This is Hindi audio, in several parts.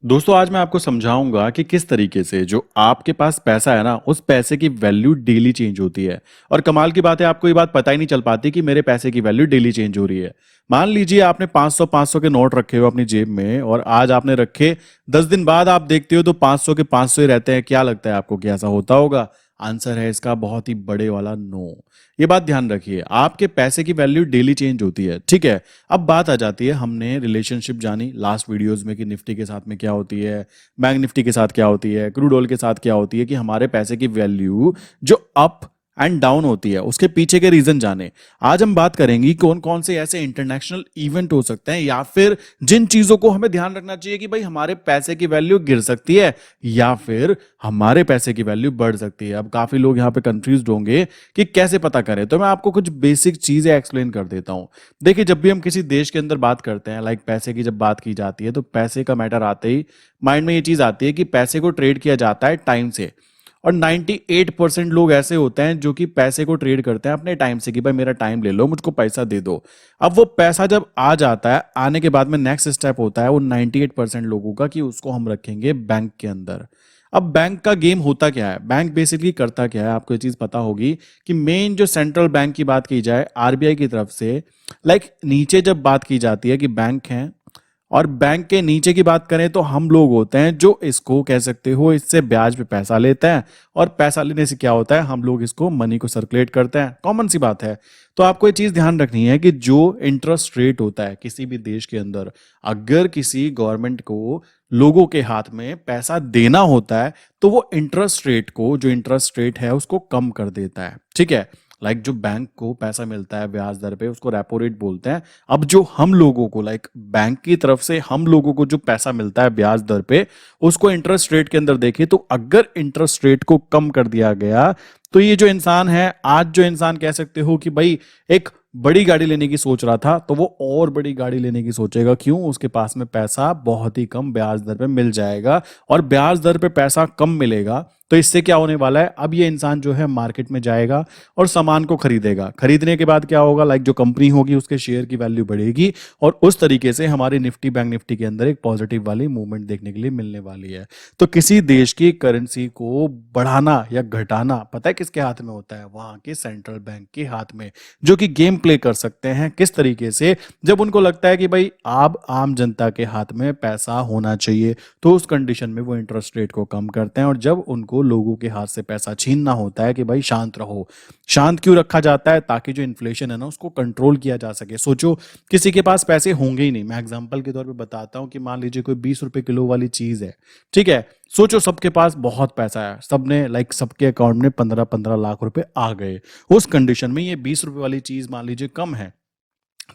दोस्तों आज मैं आपको समझाऊंगा कि किस तरीके से जो आपके पास पैसा है ना उस पैसे की वैल्यू डेली चेंज होती है। और कमाल की बात है, आपको ये बात पता ही नहीं चल पाती कि मेरे पैसे की वैल्यू डेली चेंज हो रही है। मान लीजिए आपने 500 के नोट रखे हो अपनी जेब में और आज आपने रखे, 10 दिन बाद आप देखते हो तो 500 के 500 ही रहते हैं। क्या लगता है आपको कि ऐसा होता होगा? आंसर है इसका बहुत ही बड़े वाला नो। ये बात ध्यान रखिए, आपके पैसे की वैल्यू डेली चेंज होती है, ठीक है। अब बात आ जाती है, हमने रिलेशनशिप जानी लास्ट वीडियोस में कि निफ्टी के साथ में क्या होती है, बैंक निफ्टी के साथ क्या होती है, क्रूड ऑयल के साथ क्या होती है, कि हमारे पैसे की वैल्यू जो अप एंड डाउन होती है उसके पीछे के रीजन जाने। आज हम बात करेंगे कौन कौन से ऐसे इंटरनेशनल इवेंट हो सकते हैं या फिर जिन चीजों को हमें ध्यान रखना चाहिए कि भाई हमारे पैसे की वैल्यू गिर सकती है या फिर हमारे पैसे की वैल्यू बढ़ सकती है। अब काफी लोग यहाँ पे कंफ्यूज होंगे कि कैसे पता करें, तो मैं आपको कुछ बेसिक चीजें एक्सप्लेन कर देता हूं। देखिए, जब भी हम किसी देश के अंदर बात करते हैं, लाइक पैसे की जब बात की जाती है, तो पैसे का मैटर आते ही माइंड में ये चीज आती है कि पैसे को ट्रेड किया जाता है टाइम से। और 98% लोग ऐसे होते हैं जो कि पैसे को ट्रेड करते हैं अपने टाइम से, कि भाई मेरा टाइम ले लो, मुझको पैसा दे दो। अब वो पैसा जब आ जाता है, आने के बाद में नेक्स्ट स्टेप होता है वो 98% लोगों का कि उसको हम रखेंगे बैंक के अंदर। अब बैंक का गेम होता क्या है, बैंक बेसिकली करता क्या है, आपको ये चीज पता होगी कि मेन जो सेंट्रल बैंक की बात की जाए आरबीआई की तरफ से, लाइक नीचे जब बात की जाती है कि बैंक है, और बैंक के नीचे की बात करें तो हम लोग होते हैं जो इसको कह सकते हो इससे ब्याज पे पैसा लेते हैं। और पैसा लेने से क्या होता है, हम लोग इसको मनी को सर्कुलेट करते हैं, कॉमन सी बात है। तो आपको ये चीज ध्यान रखनी है कि जो इंटरेस्ट रेट होता है किसी भी देश के अंदर, अगर किसी गवर्नमेंट को लोगों के हाथ में पैसा देना होता है तो वो इंटरेस्ट रेट को, जो इंटरेस्ट रेट है उसको कम कर देता है, ठीक है। लाइक जो बैंक को पैसा मिलता है ब्याज दर पे उसको रेपो रेट बोलते हैं। अब जो हम लोगों को, लाइक बैंक की तरफ से हम लोगों को जो पैसा मिलता है ब्याज दर पे, उसको इंटरेस्ट रेट के अंदर देखिए तो अगर इंटरेस्ट रेट को कम कर दिया गया तो ये जो इंसान है, आज जो इंसान कह सकते हो कि भाई एक बड़ी गाड़ी लेने की सोच रहा था तो वो और बड़ी गाड़ी लेने की सोचेगा। क्यों? उसके पास में पैसा बहुत ही कम ब्याज दर पे मिल जाएगा। और ब्याज दर पे पैसा कम मिलेगा तो इससे क्या होने वाला है, अब ये इंसान जो है मार्केट में जाएगा और सामान को खरीदेगा। खरीदने के बाद क्या होगा, लाइक जो कंपनी होगी उसके शेयर की वैल्यू बढ़ेगी और उस तरीके से हमारी निफ्टी बैंक निफ्टी के अंदर एक पॉजिटिव वाली मूवमेंट देखने के लिए मिलने वाली है। तो किसी देश की करेंसी को बढ़ाना या घटाना पता है किसके हाथ में होता है? वहां के सेंट्रल बैंक के हाथ में, जो कि गेम प्ले कर सकते हैं किस तरीके से, जब उनको लगता है कि भाई आप आम जनता के हाथ में पैसा होना चाहिए तो उस कंडीशन में वो इंटरेस्ट रेट को कम करते हैं। और जब उनको लोगों के हाथ से पैसा छीनना होता है कि भाई शांत रहो, शांत क्यों रखा जाता है? ताकि जो इन्फ्लेशन है ना उसको कंट्रोल किया जा सके। सोचो किसी के पास पैसे होंगे ही नहीं, मैं एग्जांपल के तौर पे बताता हूं कि मान लीजिए कोई 20 रुपए किलो वाली चीज है, ठीक है। सोचो सबके पास बहुत पैसा है, सबने लाइक सबके अकाउंट में 15-15 लाख रुपए आ गए। उस कंडीशन में ये 20 रुपए वाली चीज मान लीजिए कम है,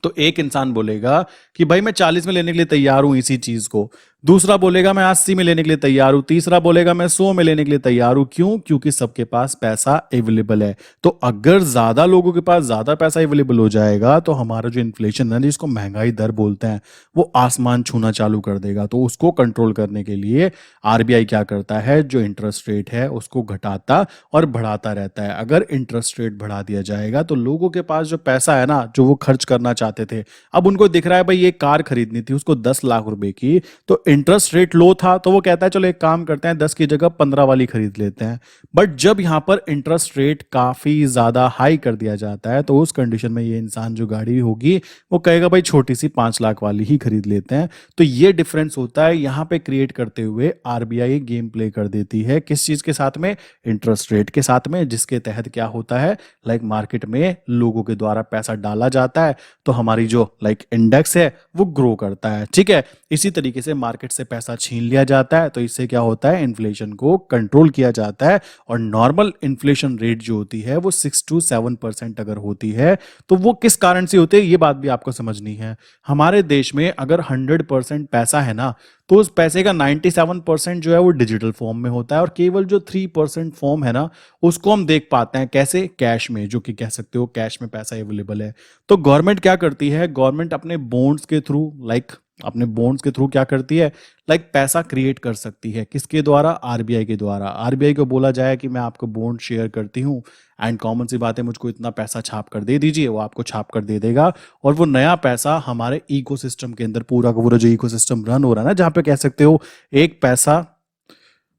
तो एक इंसान बोलेगा कि भाई मैं 40 में लेने के लिए तैयार हूं इसी चीज को, दूसरा बोलेगा मैं 80 में लेने के लिए तैयार हूं, तीसरा बोलेगा मैं 100 में लेने के लिए तैयार हूं। क्यों? क्योंकि सबके पास पैसा अवेलेबल है। तो अगर ज्यादा लोगों के पास ज्यादा पैसा अवेलेबल हो जाएगा तो हमारा जो इन्फ्लेशन है जिसको महंगाई दर बोलते हैं वो आसमान छूना चालू कर देगा। तो उसको कंट्रोल करने के लिए आरबीआई क्या करता है, जो इंटरेस्ट रेट है उसको घटाता और बढ़ाता रहता है। अगर इंटरेस्ट रेट बढ़ा दिया जाएगा तो लोगों के पास जो पैसा है ना, जो वो खर्च करना चाहते थे, अब उनको दिख रहा है भाई ये कार खरीदनी थी उसको 10 लाख रुपए की, तो इंटरेस्ट रेट लो था तो वो कहता है चलो एक काम करते हैं 10 की जगह 15 वाली खरीद लेते हैं। बट जब यहां पर इंटरेस्ट रेट काफी ज्यादा हाई कर दिया जाता है तो उस कंडीशन में ये इंसान जो गाड़ी होगी वो कहेगा भाई छोटी सी 5 लाख वाली ही खरीद लेते हैं। तो ये डिफरेंस होता है यहां पे क्रिएट करते हुए आरबीआई गेम प्ले कर देती है किस चीज के साथ में, इंटरेस्ट रेट के साथ में, जिसके तहत क्या होता है, लाइक मार्केट में लोगों के द्वारा पैसा डाला जाता है तो हमारी जो लाइक इंडेक्स है वो ग्रो करता है, ठीक है। इसी तरीके से मार्केट से पैसा छीन लिया जाता है तो इससे क्या होता है, इन्फ्लेशन को कंट्रोल किया जाता है। और नॉर्मल इन्फ्लेशन रेट जो होती है वो 6 to 7% अगर होती है तो वो किस कारण से होती है, ये बात भी आपको समझनी है। हमारे देश में अगर 100% पैसा है ना तो उस पैसे का 97% जो है वो डिजिटल फॉर्म में होता है और केवल जो 3% फॉर्म है ना उसको हम देख पाते हैं कैसे, कैश में, जो कि कह सकते हो कैश में पैसा अवेलेबल है। तो गवर्नमेंट क्या करती है, गवर्नमेंट अपने बॉन्ड्स के थ्रू, लाइक अपने बॉन्ड्स के थ्रू क्या करती है, लाइक पैसा क्रिएट कर सकती है। किसके द्वारा? आरबीआई के द्वारा। आरबीआई को बोला जाए कि मैं आपको बॉन्ड शेयर करती हूँ एंड कॉमन सी बात है, मुझको इतना पैसा छाप कर दे दीजिए, वो आपको छाप कर दे देगा और वो नया पैसा हमारे इकोसिस्टम के अंदर, पूरा का पूरा जो इकोसिस्टम रन हो रहा है ना, जहाँ पे कह सकते हो एक पैसा,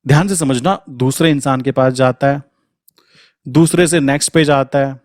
ध्यान से समझना, दूसरे इंसान के पास जाता है, दूसरे से नेक्स्ट पे जाता है,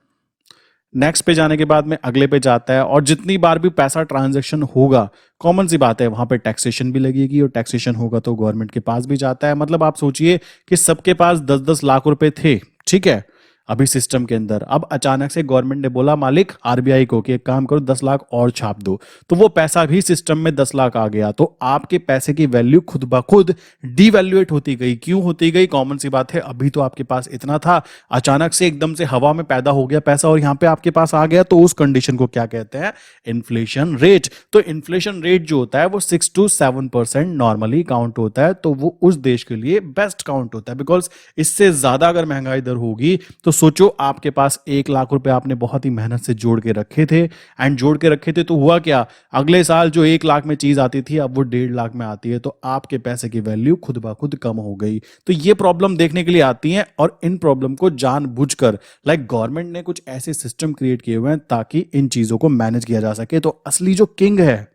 नेक्स्ट पे जाने के बाद में अगले पे जाता है, और जितनी बार भी पैसा ट्रांजैक्शन होगा, कॉमन सी बात है वहां पे टैक्सेशन भी लगेगी, और टैक्सेशन होगा तो गवर्नमेंट के पास भी जाता है। मतलब आप सोचिए कि सबके पास 10-10 लाख रुपए थे, ठीक है, अभी सिस्टम के अंदर। अब अचानक से गवर्नमेंट ने बोला मालिक आरबीआई को कि एक काम करो 10 लाख और छाप दो, तो वो पैसा भी सिस्टम में 10 लाख आ गया, तो आपके पैसे की वैल्यू खुद ब खुद डिवैल्यूएट होती गई। क्यों होती गई? कॉमन सी बात है, अभी तो आपके पास इतना था, अचानक से एकदम से हवा में पैदा हो गया पैसा और यहाँ पे आपके पास आ गया, तो उस कंडीशन को क्या कहते हैं? Inflation rate. तो इन्फ्लेशन रेट जो होता है वो 6 to 7% नॉर्मली काउंट होता है, तो वो उस देश के लिए बेस्ट काउंट होता है, बिकॉज इससे ज्यादा अगर महंगाई दर होगी तो सोचो आपके पास 1 लाख रुपए आपने बहुत ही मेहनत से जोड़ के रखे थे, एंड जोड़ के रखे थे तो हुआ क्या, अगले साल जो 1 लाख में चीज आती थी अब वो 1.5 लाख में आती है, तो आपके पैसे की वैल्यू खुद ब खुद कम हो गई। तो ये प्रॉब्लम देखने के लिए आती है, और इन प्रॉब्लम को जानबूझकर लाइक गवर्नमेंट ने कुछ ऐसे सिस्टम क्रिएट किए हुए हैं ताकि इन चीजों को मैनेज किया जा सके। तो असली जो किंग है,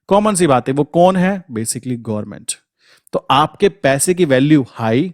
कॉमन सी बात है, वो कौन है? Basically government. तो आपके पैसे की वैल्यू हाई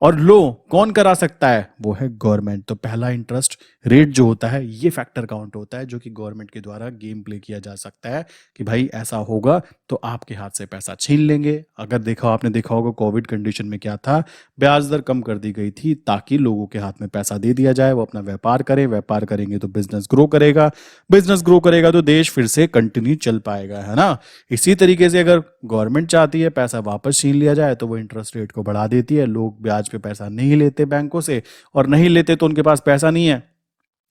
और लो कौन करा सकता है? वो है गवर्नमेंट। तो पहला इंटरेस्ट रेट जो होता है ये फैक्टर काउंट होता है, जो कि गवर्नमेंट के द्वारा गेम प्ले किया जा सकता है कि भाई ऐसा होगा तो आपके हाथ से पैसा छीन लेंगे। अगर देखा, आपने देखा होगा कोविड कंडीशन में क्या था, ब्याज दर कम कर दी गई थी ताकि लोगों के हाथ में पैसा दे दिया जाए, वो अपना व्यापार करें, व्यापार करेंगे तो बिजनेस ग्रो करेगा, बिजनेस ग्रो करेगा तो देश फिर से कंटिन्यू चल पाएगा, है ना। इसी तरीके से अगर गवर्नमेंट चाहती है पैसा वापस छीन लिया जाए तो वो इंटरेस्ट रेट को बढ़ा देती है, लोग ब्याज पे पैसा नहीं लेते बैंकों से, और नहीं लेते तो उनके पास पैसा नहीं है।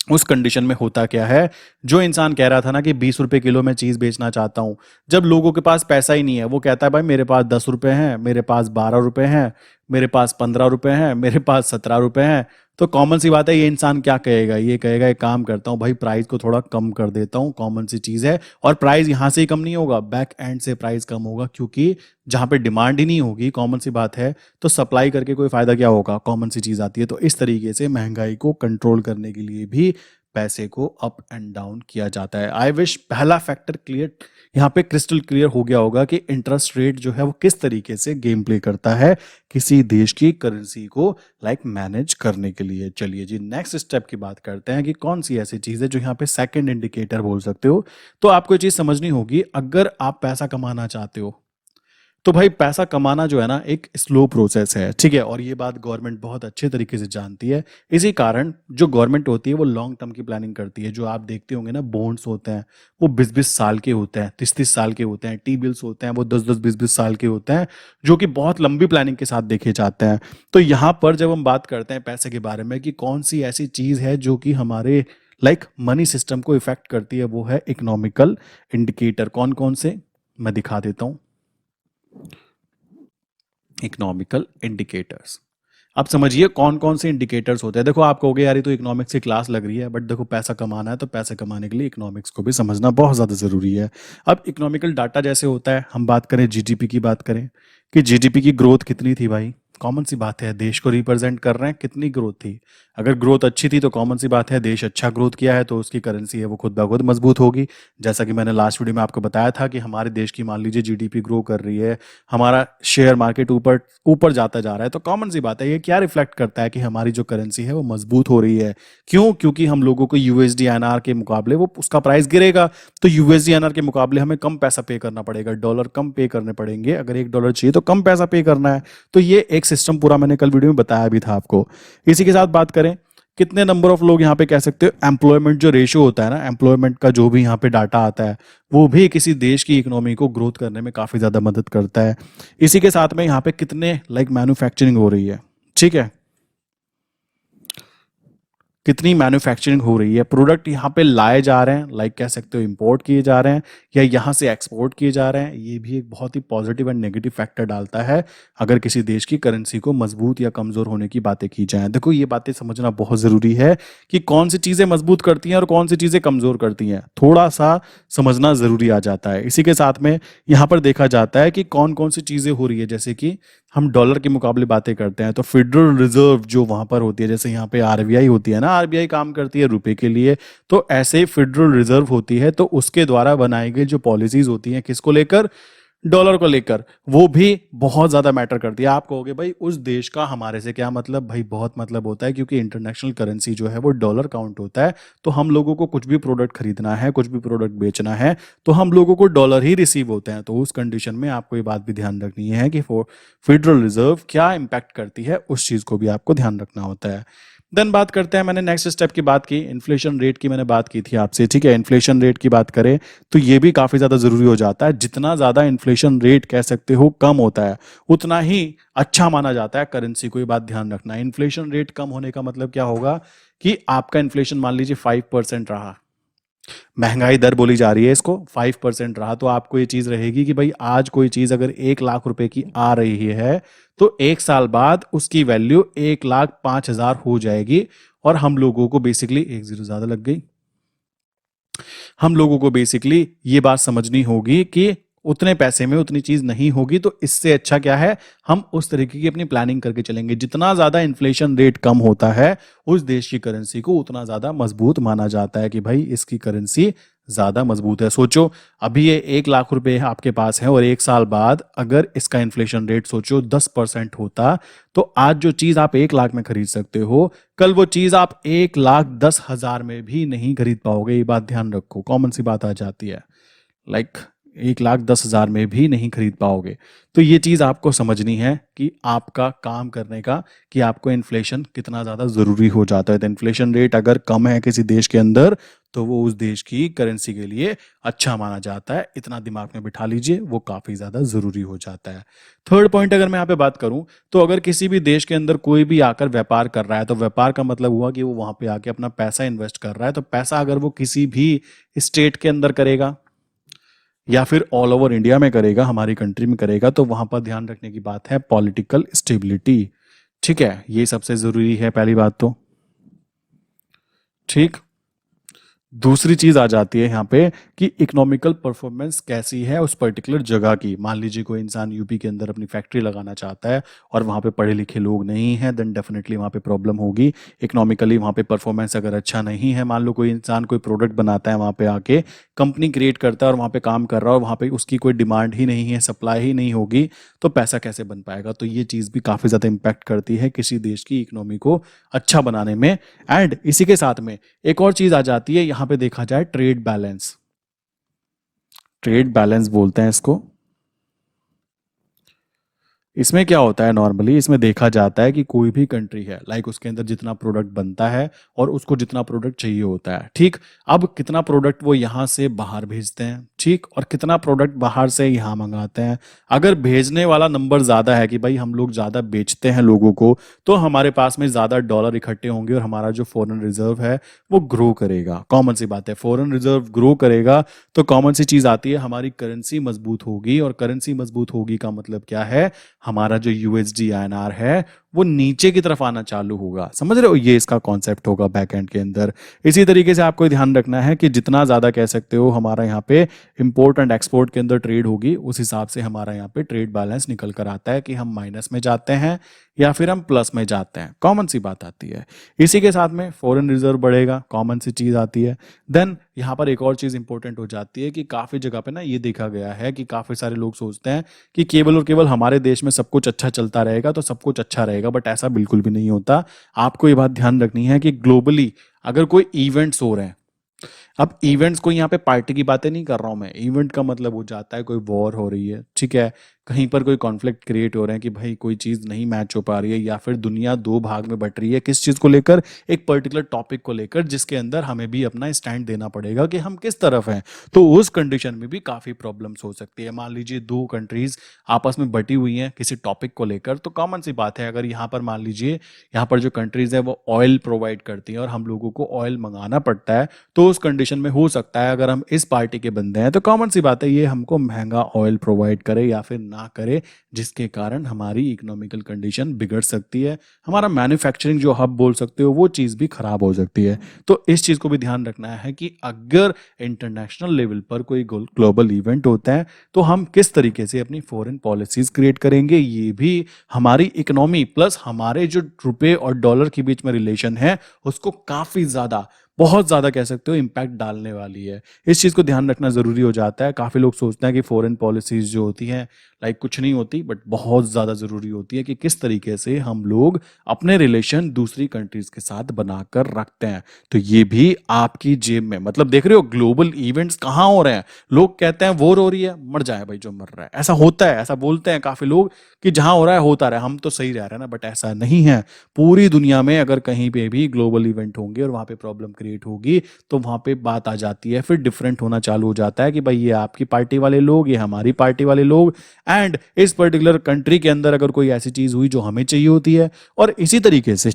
उस कंडीशन में होता क्या है, जो इंसान कह रहा था ना कि 20 रुपए किलो में चीज बेचना चाहता हूं, जब लोगों के पास पैसा ही नहीं है, वो कहता है भाई मेरे पास 10 रुपए हैं, मेरे पास 12 रुपए हैं, मेरे पास 15 रुपए हैं, मेरे पास 17 रुपए हैं, तो कॉमन सी बात है ये इंसान क्या कहेगा? ये कहेगा एक काम करता हूँ भाई, प्राइस को थोड़ा कम कर देता हूँ, कॉमन सी चीज है। और प्राइस यहां से ही कम नहीं होगा, बैक एंड से प्राइस कम होगा, क्योंकि जहां पे डिमांड ही नहीं होगी, कॉमन सी बात है, तो सप्लाई करके कोई फायदा क्या होगा? कॉमन सी चीज आती है। तो इस तरीके से महंगाई को कंट्रोल करने के लिए भी पैसे को अप एंड डाउन किया जाता है। आई विश पहला फैक्टर क्लियर, यहाँ पे क्रिस्टल क्लियर हो गया होगा कि इंटरेस्ट रेट जो है वो किस तरीके से गेम प्ले करता है किसी देश की करेंसी को लाइक मैनेज करने के लिए। चलिए जी नेक्स्ट स्टेप की बात करते हैं कि कौन सी ऐसी चीज है जो यहाँ पे सेकंड इंडिकेटर बोल सकते हो। तो आपको ये चीज समझनी होगी, अगर आप पैसा कमाना चाहते हो तो भाई पैसा कमाना जो है ना एक स्लो प्रोसेस है, ठीक है, और ये बात गवर्नमेंट बहुत अच्छे तरीके से जानती है। इसी कारण जो गवर्नमेंट होती है वो लॉन्ग टर्म की प्लानिंग करती है। जो आप देखते होंगे ना बॉन्ड्स होते हैं वो 20-20 साल के होते हैं, 30-30 साल के होते हैं, टी बिल्स होते हैं वो 10-10 20-20 साल के होते हैं, जो कि बहुत लंबी प्लानिंग के साथ देखे जाते हैं। तो यहाँ पर जब हम बात करते हैं पैसे के बारे में कि कौन सी ऐसी चीज है जो कि हमारे लाइक मनी सिस्टम को इफेक्ट करती है, वो है इकोनॉमिकल इंडिकेटर। कौन कौन से, मैं दिखा देता हूं। इकोनॉमिकल इंडिकेटर्स, अब समझिए कौन कौन से इंडिकेटर्स होते हैं। देखो आप कहोगे यार ये तो इकोनॉमिक्स की क्लास लग रही है, बट देखो पैसा कमाना है तो पैसे कमाने के लिए इकोनॉमिक्स को भी समझना बहुत ज़्यादा ज़रूरी है। अब इकोनॉमिकल डाटा जैसे होता है, हम बात करें जीडीपी की, बात करें कि जीडीपी की ग्रोथ कितनी थी भाई, कॉमन सी बात है देश को रिप्रेजेंट कर रहे हैं, कितनी ग्रोथ थी। अगर ग्रोथ अच्छी थी तो कॉमन सी बात है देश अच्छा ग्रोथ किया है तो उसकी करेंसी है वो खुद ब खुद मजबूत होगी। जैसा कि मैंने लास्ट वीडियो में आपको बताया था कि हमारे देश की मान लीजिए जीडीपी ग्रो कर रही है, हमारा शेयर मार्केट ऊपर ऊपर जाता जा रहा है, तो कॉमन सी बात है ये क्या रिफ्लेक्ट करता है कि हमारी जो करेंसी है वो मजबूत हो रही है। क्यों? क्योंकि हम लोगों को यूएसडी एनआर के मुकाबले वो उसका प्राइस गिरेगा, तो यूएसडी एनआर के मुकाबले हमें कम पैसा पे करना पड़ेगा, डॉलर कम पे करने पड़ेंगे। अगर $1 चाहिए तो कम पैसा पे करना है। तो ये एक सिस्टम पूरा मैंने कल वीडियो में बताया भी था आपको। इसी के साथ बात करें कितने नंबर ऑफ लोग यहाँ पे कह सकते हो, एम्प्लॉयमेंट जो रेशियो होता है ना, एम्प्लॉयमेंट का जो भी यहाँ पे डाटा आता है वो भी किसी देश की इकोनॉमी को ग्रोथ करने में काफी ज्यादा मदद करता है। इसी के साथ में यहाँ पे कितने लाइक मैन्युफैक्चरिंग हो रही है, ठीक है। कितनी मैन्युफैक्चरिंग हो रही है, प्रोडक्ट यहाँ पे लाए जा रहे हैं, लाइक कह सकते हो इंपोर्ट किए जा रहे हैं या यहाँ से एक्सपोर्ट किए जा रहे हैं। ये भी एक बहुत ही पॉजिटिव एंड नेगेटिव फैक्टर डालता है अगर किसी देश की करेंसी को मजबूत या कमजोर होने की बातें की जाएं। देखो ये बातें समझना बहुत जरूरी है कि कौन सी चीजें मजबूत करती हैं और कौन सी चीजें कमजोर करती हैं, थोड़ा सा समझना जरूरी आ जाता है। इसी के साथ में यहाँ पर देखा जाता है कि कौन कौन सी चीजें हो रही है, जैसे कि हम डॉलर के मुकाबले बातें करते हैं तो फेडरल रिजर्व जो वहां पर होती है, जैसे यहाँ पे आरबीआई होती है ना, आरबीआई काम करती है रुपए के लिए, तो ऐसे फेडरल रिजर्व होती है तो उसके द्वारा बनाई गई जो पॉलिसीज होती हैं किसको लेकर, डॉलर को लेकर, वो भी बहुत ज्यादा मैटर करती है। आप कहोगे भाई उस देश का हमारे से क्या मतलब, भाई बहुत मतलब होता है, क्योंकि इंटरनेशनल करेंसी जो है वो डॉलर काउंट होता है। तो हम लोगों को कुछ भी प्रोडक्ट खरीदना है, कुछ भी प्रोडक्ट बेचना है, तो हम लोगों को डॉलर ही रिसीव होते हैं। तो उस कंडीशन में आपको ये बात भी ध्यान रखनी है कि फेडरल रिजर्व क्या इंपैक्ट करती है, उस चीज को भी आपको ध्यान रखना होता है। देन बात करते हैं, मैंने नेक्स्ट स्टेप की बात की, इन्फ्लेशन रेट की मैंने बात की थी आपसे, ठीक है। इन्फ्लेशन रेट की बात करें तो ये भी काफी ज्यादा जरूरी हो जाता है। जितना ज्यादा इन्फ्लेशन रेट कह सकते हो कम होता है उतना ही अच्छा माना जाता है करेंसी को। ये बात ध्यान रखना है। इन्फ्लेशन रेट कम होने का मतलब क्या होगा कि आपका इन्फ्लेशन मान लीजिए 5% रहा, महंगाई दर बोली जा रही है इसको, 5% रहा, तो आपको ये चीज रहेगी कि भाई आज कोई चीज अगर 1 लाख रुपए की आ रही है तो 1 साल बाद उसकी वैल्यू 1,05,000 हो जाएगी। और हम लोगों को बेसिकली, एक जीरो ज्यादा लग गई, हम लोगों को बेसिकली ये बात समझनी होगी कि उतने पैसे में उतनी चीज नहीं होगी। तो इससे अच्छा क्या है, हम उस तरीके की अपनी प्लानिंग करके चलेंगे। जितना ज्यादा इन्फ्लेशन रेट कम होता है उस देश की करेंसी को उतना ज्यादा मजबूत माना जाता है कि भाई इसकी करेंसी ज्यादा मजबूत है। सोचो अभी ये 1 लाख रुपए आपके पास है और 1 साल बाद अगर इसका इन्फ्लेशन रेट सोचो 10% होता, तो आज जो चीज आप 1 लाख में खरीद सकते हो, कल वो चीज आप 1,10,000 में भी नहीं खरीद पाओगे। ये बात ध्यान रखो, कॉमन सी बात आ जाती है, लाइक 1,10,000 में भी नहीं खरीद पाओगे। तो ये चीज आपको समझनी है कि आपका काम करने का, कि आपको इन्फ्लेशन कितना ज्यादा जरूरी हो जाता है। तो इन्फ्लेशन रेट अगर कम है किसी देश के अंदर तो वो उस देश की करेंसी के लिए अच्छा माना जाता है। इतना दिमाग में बिठा लीजिए, वो काफी ज्यादा जरूरी हो जाता है। थर्ड पॉइंट अगर मैं यहाँ पे बात करूं तो अगर किसी भी देश के अंदर कोई भी आकर व्यापार कर रहा है, तो व्यापार का मतलब हुआ कि वो वहां पे आके अपना पैसा इन्वेस्ट कर रहा है। तो पैसा अगर वो किसी भी स्टेट के अंदर करेगा या फिर ऑल ओवर इंडिया में करेगा, हमारी कंट्री में करेगा, तो वहां पर ध्यान रखने की बात है पॉलिटिकल स्टेबिलिटी। ठीक है, ये सबसे जरूरी है पहली बात तो। ठीक, दूसरी चीज आ जाती है यहाँ पे कि इकोनॉमिकल परफॉर्मेंस कैसी है उस पर्टिकुलर जगह की। मान लीजिए कोई इंसान यूपी के अंदर अपनी फैक्ट्री लगाना चाहता है और वहाँ पे पढ़े लिखे लोग नहीं हैं, देन डेफिनेटली वहाँ पे प्रॉब्लम होगी। इकोनॉमिकली वहाँ पे परफॉर्मेंस अगर अच्छा नहीं है, मान लो कोई इंसान कोई प्रोडक्ट बनाता है, वहाँ पे आके कंपनी क्रिएट करता है और वहाँ पे काम कर रहा है और वहाँ पे उसकी कोई डिमांड ही नहीं है, सप्लाई ही नहीं होगी, तो पैसा कैसे बन पाएगा। तो ये चीज़ भी काफ़ी ज़्यादा इम्पैक्ट करती है किसी देश की इकोनॉमी को अच्छा बनाने में। एंड इसी के साथ में एक और चीज़ आ जाती है, यहाँ पे देखा जाए ट्रेड बैलेंस। ट्रेड बैलेंस बोलते हैं इसको। इसमें क्या होता है, नॉर्मली इसमें देखा जाता है कि कोई भी कंट्री है, लाइक उसके अंदर जितना प्रोडक्ट बनता है और उसको जितना प्रोडक्ट चाहिए होता है, ठीक, अब कितना प्रोडक्ट वो यहाँ से बाहर भेजते हैं, ठीक, और कितना प्रोडक्ट बाहर से यहाँ मंगाते हैं। अगर भेजने वाला नंबर ज्यादा है कि भाई हम लोग ज्यादा बेचते हैं लोगों को, तो हमारे पास में ज्यादा डॉलर इकट्ठे होंगे और हमारा जो फॉरेन रिजर्व है वो ग्रो करेगा। कॉमन सी बात है, फॉरेन रिजर्व ग्रो करेगा तो कॉमन सी चीज आती है, हमारी करेंसी मजबूत होगी। और करेंसी मजबूत होगी का मतलब क्या है, हमारा जो यूएसडी आईएनआर है वो नीचे की तरफ आना चालू होगा। समझ रहे हो, ये इसका कॉन्सेप्ट होगा बैकएंड के अंदर। इसी तरीके से आपको ध्यान रखना है कि जितना ज्यादा कह सकते हो हमारा यहाँ पे इंपोर्ट एंड एक्सपोर्ट के अंदर ट्रेड होगी, उस हिसाब से हमारा यहाँ पे ट्रेड बैलेंस निकल कर आता है कि हम माइनस में जाते हैं या फिर हम प्लस में जाते हैं। कॉमन सी बात आती है। इसी के साथ में फॉरेन रिजर्व बढ़ेगा, कॉमन सी चीज आती है। देन यहाँ पर एक और चीज इंपॉर्टेंट हो जाती है कि काफी जगह पे ना ये देखा गया है कि काफी सारे लोग सोचते हैं कि केवल और केवल हमारे देश में सब कुछ अच्छा चलता रहेगा तो सब कुछ अच्छा रहेगा, बट ऐसा बिल्कुल भी नहीं होता। आपको ये बात ध्यान रखनी है कि ग्लोबली अगर कोई इवेंट्स हो रहे हैं, अब इवेंट्स कोई यहाँ पे पार्टी की बातें नहीं कर रहा हूँ मैं। इवेंट का मतलब हो जाता है कोई वॉर हो रही है, ठीक है, कहीं पर कोई कॉन्फ्लिक्ट क्रिएट हो रहे हैं कि भाई कोई चीज़ नहीं मैच हो पा रही है, या फिर दुनिया दो भाग में बट रही है किस चीज़ को लेकर, एक पर्टिकुलर टॉपिक को लेकर, जिसके अंदर हमें भी अपना स्टैंड देना पड़ेगा कि हम किस तरफ हैं। तो उस कंडीशन में भी काफ़ी प्रॉब्लम्स हो सकती है। मान लीजिए दो कंट्रीज आपस में बटी हुई हैं किसी टॉपिक को लेकर, तो कॉमन सी बात है, अगर यहाँ पर मान लीजिए यहाँ पर जो कंट्रीज है वो ऑयल प्रोवाइड करती हैं और हम लोगों को ऑयल मंगाना पड़ता है, तो उस कंडीशन में हो सकता है अगर हम इस पार्टी के बंदे हैं तो कॉमन सी बात है ये हमको महंगा ऑयल प्रोवाइड करे या फिर ना करे, जिसके कारण हमारी इकोनॉमिकल कंडीशन बिगड़ सकती है, हमारा मैन्युफैक्चरिंग जो हब बोल सकते हो वो चीज़ भी खराब हो सकती है। तो इस चीज़ को भी ध्यान रखना है कि अगर इंटरनेशनल लेवल पर कोई ग्लोबल इवेंट होता है तो हम किस तरीके से अपनी फॉरेन पॉलिसीज क्रिएट करेंगे, ये भी हमारी इकोनॉमी प्लस हमारे जो रुपए और डॉलर के बीच में रिलेशन है उसको काफ़ी ज़्यादा, बहुत ज़्यादा कह सकते हो इम्पैक्ट डालने वाली है। इस चीज़ को ध्यान रखना ज़रूरी हो जाता है। काफ़ी लोग सोचते हैं कि फॉरेन पॉलिसीज़ जो होती हैं लाइक कुछ नहीं होती, बट बहुत ज़्यादा ज़रूरी होती है कि किस तरीके से हम लोग अपने रिलेशन दूसरी कंट्रीज़ के साथ बनाकर रखते हैं। तो ये भी आपकी जेब में, मतलब देख रहे हो ग्लोबल इवेंट्स कहाँ हो रहे हैं, लोग कहते हैं वॉर हो रही है, मर जाए भाई जो मर रहा है, ऐसा होता है, ऐसा बोलते हैं काफ़ी लोग कि जहाँ हो रहा है होता रहा, हम तो सही रह रहे हैं ना, बट ऐसा नहीं है। पूरी दुनिया में अगर कहीं पे भी ग्लोबल इवेंट होंगे और वहाँ पे प्रॉब्लम क्रिएट होगी तो वहाँ पे बात आ जाती है, फिर डिफरेंट होना चालू हो जाता है कि भाई ये आपकी पार्टी वाले लोग, ये हमारी पार्टी वाले लोग, एंड इस पर्टिकुलर कंट्री के अंदर अगर कोई ऐसी चीज़ हुई जो हमें चाहिए होती है और इसी तरीके से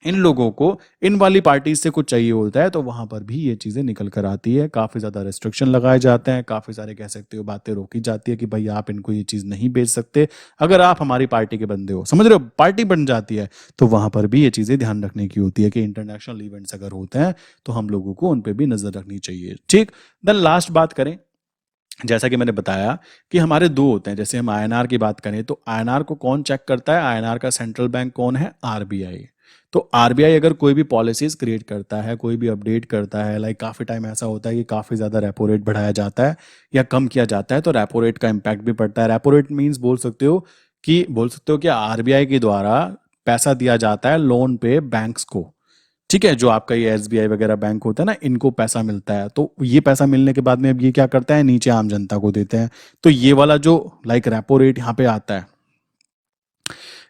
इन लोगों को इन वाली पार्टीज से कुछ चाहिए होता है, तो वहां पर भी ये चीजें निकल कर आती है। काफी ज्यादा रेस्ट्रिक्शन लगाए जाते हैं, काफी सारे कह सकते हो बातें रोकी जाती है कि भाई आप इनको ये चीज नहीं बेच सकते, अगर आप हमारी पार्टी के बंदे हो, समझ रहे हो, पार्टी बन जाती है। तो वहां पर भी ये चीजें ध्यान रखने की होती है कि इंटरनेशनल इवेंट्स अगर होते हैं तो हम लोगों को उन पर भी नजर रखनी चाहिए, ठीक। देन लास्ट बात करें, जैसा कि मैंने बताया कि हमारे दो होते हैं, जैसे हम आईएनआर की बात करें तो आईएनआर को कौन चेक करता है, आईएनआर का सेंट्रल बैंक कौन है, आरबीआई। तो आरबीआई अगर कोई भी पॉलिसीज क्रिएट करता है, कोई भी अपडेट करता है, लाइक काफ़ी टाइम ऐसा होता है कि काफ़ी ज़्यादा रेपो रेट बढ़ाया जाता है या कम किया जाता है, तो रेपो रेट का इम्पैक्ट भी पड़ता है। रेपो रेट मीन्स बोल सकते हो कि आरबीआई के द्वारा पैसा दिया जाता है लोन पे बैंक्स को, ठीक है, जो आपका ये एसबीआई वगैरह बैंक होता है ना, इनको पैसा मिलता है, तो ये पैसा मिलने के बाद में अब ये क्या करता है, नीचे आम जनता को देते हैं। तो ये वाला जो लाइक रेपो रेट यहाँ पे आता है,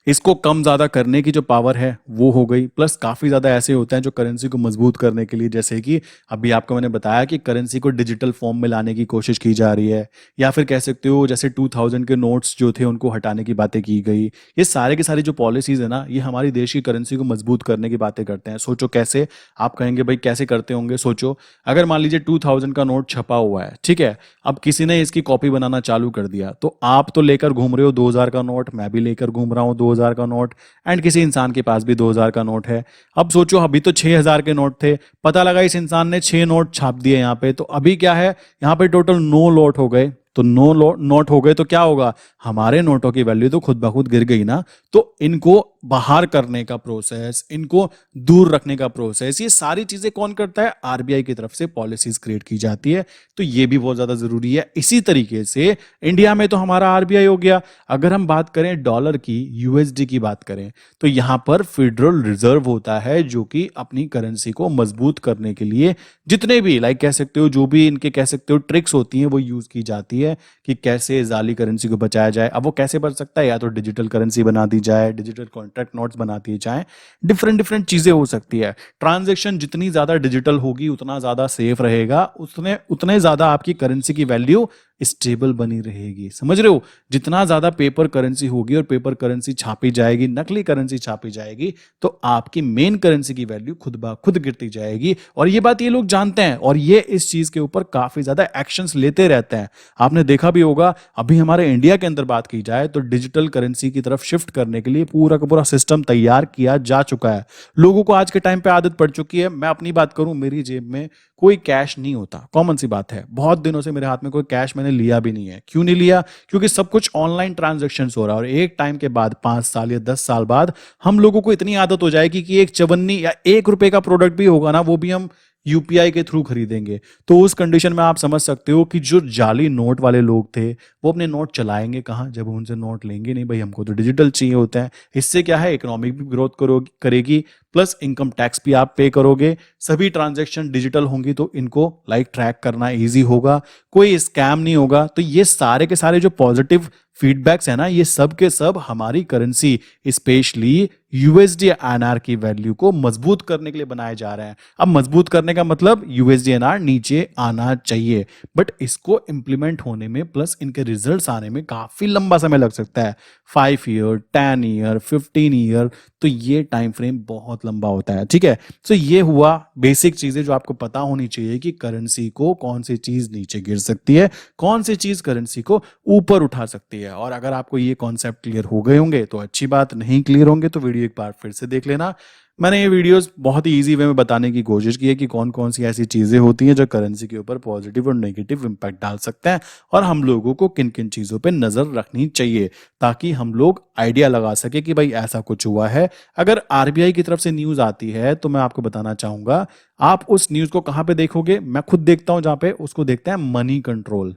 इसको कम ज़्यादा करने की जो पावर है वो हो गई। प्लस काफ़ी ज़्यादा ऐसे होते हैं जो करेंसी को मजबूत करने के लिए, जैसे कि अभी आपको मैंने बताया कि करेंसी को डिजिटल फॉर्म में लाने की कोशिश की जा रही है, या फिर कह सकते हो जैसे 2000 के नोट्स जो थे उनको हटाने की बातें की गई। ये सारे की सारी जो पॉलिसीज़ है ना, ये हमारी देश की करेंसी को मजबूत करने की बातें करते हैं। सोचो कैसे, आप कहेंगे भाई कैसे करते होंगे, सोचो अगर मान लीजिए 2000 का नोट छपा हुआ है, ठीक है, अब किसी ने इसकी कॉपी बनाना चालू कर दिया, तो आप तो लेकर घूम रहे हो 2000 का नोट, मैं भी लेकर घूम रहा हूँ 2000 का नोट, एंड किसी इंसान के पास भी 2000 का नोट है। अब सोचो अभी तो 6000 के नोट थे, पता लगा इस इंसान ने 6 नोट छाप दिए यहाँ पे, तो अभी क्या है, यहाँ पे टोटल 9 नोट हो गए। तो 9 नोट हो गए तो क्या होगा, हमारे नोटों की वैल्यू तो खुद ब खुद गिर गई ना। तो इनको बाहर करने का प्रोसेस, इनको दूर रखने का प्रोसेस, ये सारी चीजें कौन करता है, आरबीआई की तरफ से पॉलिसीज क्रिएट की जाती है। तो ये भी बहुत ज्यादा जरूरी है। इसी तरीके से इंडिया में तो हमारा आरबीआई हो गया। अगर हम बात करें डॉलर की, यूएसडी की बात करें, तो यहां पर फेडरल रिजर्व होता है जो कि अपनी करेंसी को मजबूत करने के लिए जितने भी लाइक कह सकते हो, जो भी इनके कह सकते हो ट्रिक्स होती हैं वो यूज की जाती है कि कैसे जाली करेंसी को बचाया जाए। अब वो कैसे बच सकता है, या तो डिजिटल करेंसी बना दी जाए, डिजिटल कॉन्ट्रैक्ट नोट्स बना दिए जाए, डिफरेंट डिफरेंट चीजें हो सकती है। ट्रांजैक्शन जितनी ज्यादा डिजिटल होगी उतना ज्यादा सेफ रहेगा, उतने उतने ज्यादा आपकी करेंसी की वैल्यू स्टेबल बनी रहेगी, समझ रहे हो। जितना ज्यादा पेपर करेंसी होगी और पेपर करेंसी छापी जाएगी, नकली करेंसी छापी जाएगी, तो आपकी मेन करेंसी की वैल्यू खुद ब खुद गिरती जाएगी। और ये बात ये लोग जानते हैं और ये इस चीज के ऊपर काफी ज्यादा एक्शंस लेते रहते हैं। आपने देखा भी होगा, अभी हमारे इंडिया के अंदर बात की जाए तो डिजिटल करेंसी की तरफ शिफ्ट करने के लिए पूरा का पूरा सिस्टम तैयार किया जा चुका है। लोगों को आज के टाइम पे आदत पड़ चुकी है। मैं अपनी बात करूं, मेरी जेब में कोई कैश नहीं होता, कॉमन सी बात है। बहुत दिनों से मेरे हाथ में कोई कैश मैंने लिया भी नहीं है। क्यों नहीं लिया, क्योंकि सब कुछ ऑनलाइन ट्रांजैक्शन हो रहा है। और एक टाइम के बाद 5 साल या 10 साल बाद हम लोगों को इतनी आदत हो जाएगी कि एक चवन्नी या 1 रुपए का प्रोडक्ट भी होगा ना, वो भी हम यूपीआई के थ्रू खरीदेंगे। तो उस कंडीशन में आप समझ सकते हो कि जो जाली नोट वाले लोग थे वो अपने नोट चलाएंगे कहाँ, जब उनसे नोट लेंगे नहीं। भाई हमको तो डिजिटल चाहिए होता है। इससे क्या है, इकोनॉमिक भी ग्रोथ करेगी, प्लस इनकम टैक्स भी आप पे करोगे। सभी ट्रांजैक्शन डिजिटल होंगी तो इनको ट्रैक करना इजी होगा, कोई स्कैम नहीं होगा। तो ये सारे के सारे जो पॉजिटिव फीडबैक्स है ना, ये सब के सब हमारी करेंसी स्पेशली यूएसडी एनआर की वैल्यू को मजबूत करने के लिए बनाए जा रहे हैं। अब मजबूत करने का मतलब यूएसडी एनआर नीचे आना चाहिए, बट इसको इंप्लीमेंट होने में प्लस इनके रिजल्ट्स आने में काफी लंबा समय लग सकता है। 5 ईयर, 10 ईयर, 15 ईयर, तो ये टाइम फ्रेम बहुत लंबा होता है। ठीक है, तो ये हुआ बेसिक चीजें जो आपको पता होनी चाहिए कि करेंसी को कौन सी चीज नीचे गिर सकती है, कौन सी चीज करेंसी को ऊपर उठा सकती है। और अगर आपको ये कॉन्सेप्ट क्लियर हो गए होंगे तो अच्छी बात, नहीं क्लियर होंगे तो वीडियो एक बार फिर से देख लेना। मैंने ये वीडियोस बहुत ही इजी वे में बताने की कोशिश की है कि कौन कौन सी ऐसी चीजें होती हैं जो करेंसी के ऊपर पॉजिटिव और नेगेटिव इंपैक्ट डाल सकते हैं, और हम लोगों को किन किन चीजों पे नजर रखनी चाहिए, ताकि हम लोग आइडिया लगा सके कि भाई ऐसा कुछ हुआ है। अगर आरबीआई की तरफ से न्यूज आती है तो मैं आपको बताना चाहूंगा, आप उस न्यूज को कहां पे देखोगे? मैं खुद देखता हूं, जहां पे उसको देखते हैं मनी कंट्रोल।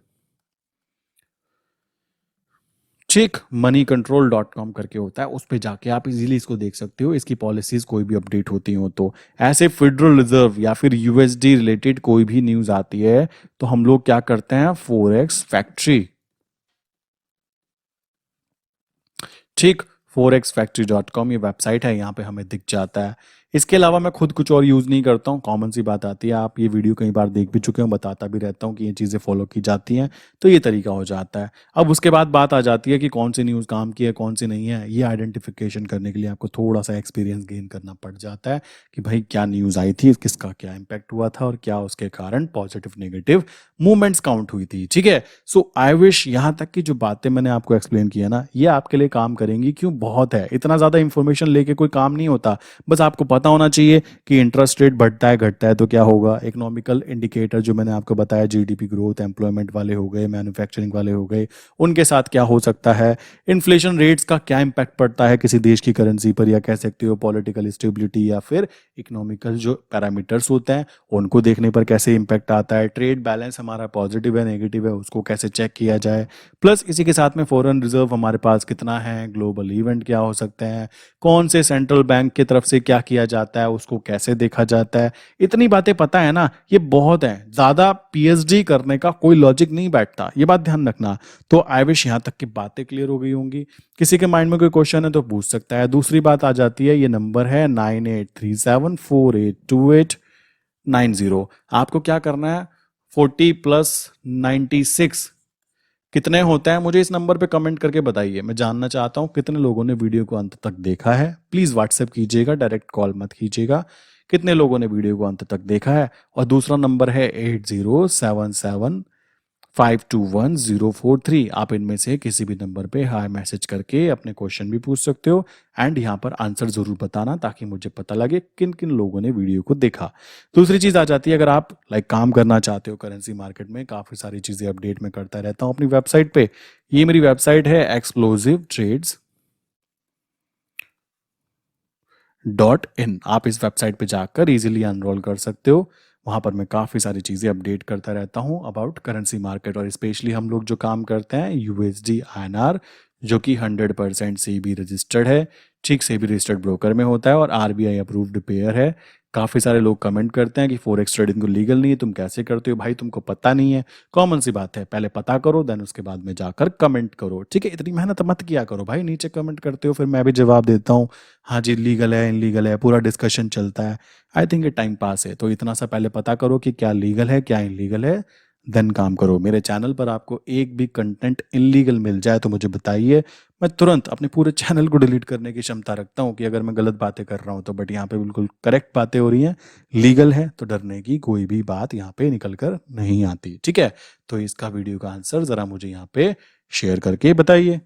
चेक moneycontrol.com करके होता है, उस पे जाके आप इजीली इसको देख सकते हो, इसकी पॉलिसीज कोई भी अपडेट होती हो तो। ऐसे फेडरल रिजर्व या फिर यूएसडी रिलेटेड कोई भी न्यूज आती है तो हम लोग क्या करते हैं, फॉरेक्स फैक्ट्री, ठीक, forexfactory.com ये वेबसाइट है, यहाँ पे हमें दिख जाता है। इसके अलावा मैं खुद कुछ और यूज़ नहीं करता हूँ, कॉमन सी बात आती है, आप ये वीडियो कई बार देख भी चुके हो, बताता भी रहता हूँ कि ये चीज़ें फॉलो की जाती हैं, तो ये तरीका हो जाता है। अब उसके बाद बात आ जाती है कि कौन सी न्यूज़ काम की है, कौन सी नहीं है। ये आइडेंटिफिकेशन करने के लिए आपको थोड़ा सा एक्सपीरियंस गेन करना पड़ जाता है कि भाई क्या न्यूज़ आई थी, किसका क्या इम्पैक्ट हुआ था, और क्या उसके कारण पॉजिटिव नेगेटिव मूवमेंट्स काउंट हुई थी। ठीक है, सो आई विश यहाँ तक की जो बातें मैंने आपको एक्सप्लेन किया ना, ये आपके लिए काम करेंगी। क्यों? बहुत है, इतना ज़्यादा इंफॉर्मेशन लेके कोई काम नहीं होता। बस आपको पता होना चाहिए कि इंटरेस्ट रेट बढ़ता है घटता है तो क्या होगा, इकोनॉमिकल इंडिकेटर जो मैंने आपको बताया, जीडीपी ग्रोथ, एम्प्लॉयमेंट वाले हो गए, मैन्युफैक्चरिंग वाले हो गए, उनके साथ क्या हो सकता है, इन्फ्लेशन रेट्स का क्या इंपैक्ट पड़ता है किसी देश की करेंसी पर, या कह सकते हो पॉलिटिकल स्टेबिलिटी या फिर इकोनॉमिकल जो पैरामीटर्स होते हैं उनको देखने पर कैसे इंपैक्ट आता है, ट्रेड बैलेंस हमारा पॉजिटिव है नेगेटिव है उसको कैसे चेक किया जाए, प्लस इसी के साथ में फॉरेन रिजर्व हमारे पास कितना है, ग्लोबल इवेंट क्या हो सकते हैं, कौन से सेंट्रल बैंक की तरफ से क्या किया जाता है, उसको कैसे देखा जाता है। इतनी बातें पता है ना, ये बहुत है, ज्यादा पीएचडी करने का कोई लॉजिक नहीं बैठता, ये बात ध्यान रखना। तो आई विश यहाँ तक की बातें क्लियर हो गई होंगी। किसी के माइंड में कोई क्वेश्चन है तो पूछ सकता है। दूसरी बात आ जाती है, ये नंबर है 9837482890। आपको क्या करना है, 40 प्लस 96 कितने होते हैं, मुझे इस नंबर पे कमेंट करके बताइए। मैं जानना चाहता हूं कितने लोगों ने वीडियो को अंत तक देखा है। प्लीज व्हाट्सएप कीजिएगा, डायरेक्ट कॉल मत कीजिएगा। कितने लोगों ने वीडियो को अंत तक देखा है? और दूसरा नंबर है 8077521043। आप इनमें से किसी भी नंबर पे हाई मैसेज करके अपने क्वेश्चन भी पूछ सकते हो, एंड यहाँ पर आंसर जरूर बताना ताकि मुझे पता लगे किन किन लोगों ने वीडियो को देखा। दूसरी चीज आ जाती है, अगर आप काम करना चाहते हो करेंसी मार्केट में, काफी सारी चीजें अपडेट में करता रहता हूँ अपनी वेबसाइट पे। ये मेरी वेबसाइट है explosivtrades.in। आप इस वेबसाइट पे जाकर इजीली एनरोल कर सकते हो। वहाँ पर मैं काफ़ी सारी चीज़ें अपडेट करता रहता हूँ अबाउट करेंसी मार्केट, और स्पेशली हम लोग जो काम करते हैं यूएसडी आईएनआर, जो कि 100% सेबी रजिस्टर्ड है, ठीक, सेबी रजिस्टर्ड ब्रोकर में होता है और आरबीआई अप्रूव्ड पेयर है। काफ़ी सारे लोग कमेंट करते हैं कि फॉरेक्स ट्रेडिंग को लीगल नहीं है, तुम कैसे करते हो? भाई तुमको पता नहीं है, कॉमन सी बात है, पहले पता करो देन उसके बाद में जाकर कमेंट करो। ठीक है, इतनी मेहनत मत किया करो भाई, नीचे कमेंट करते हो फिर मैं भी जवाब देता हूँ, हाँ जी लीगल है इनलीगल है, पूरा डिस्कशन चलता है। आई थिंक ये टाइम पास है, तो इतना सा पहले पता करो कि क्या लीगल है क्या इनलीगल है, देन काम करो। मेरे चैनल पर आपको एक भी कंटेंट इनलीगल मिल जाए तो मुझे बताइए, मैं तुरंत अपने पूरे चैनल को डिलीट करने की क्षमता रखता हूँ कि अगर मैं गलत बातें कर रहा हूँ तो। बट यहाँ पे बिल्कुल करेक्ट बातें हो रही हैं, लीगल है, तो डरने की कोई भी बात यहाँ पे निकल कर नहीं आती। ठीक है, तो इसका वीडियो का आंसर जरा मुझे यहाँ पे शेयर करके बताइए।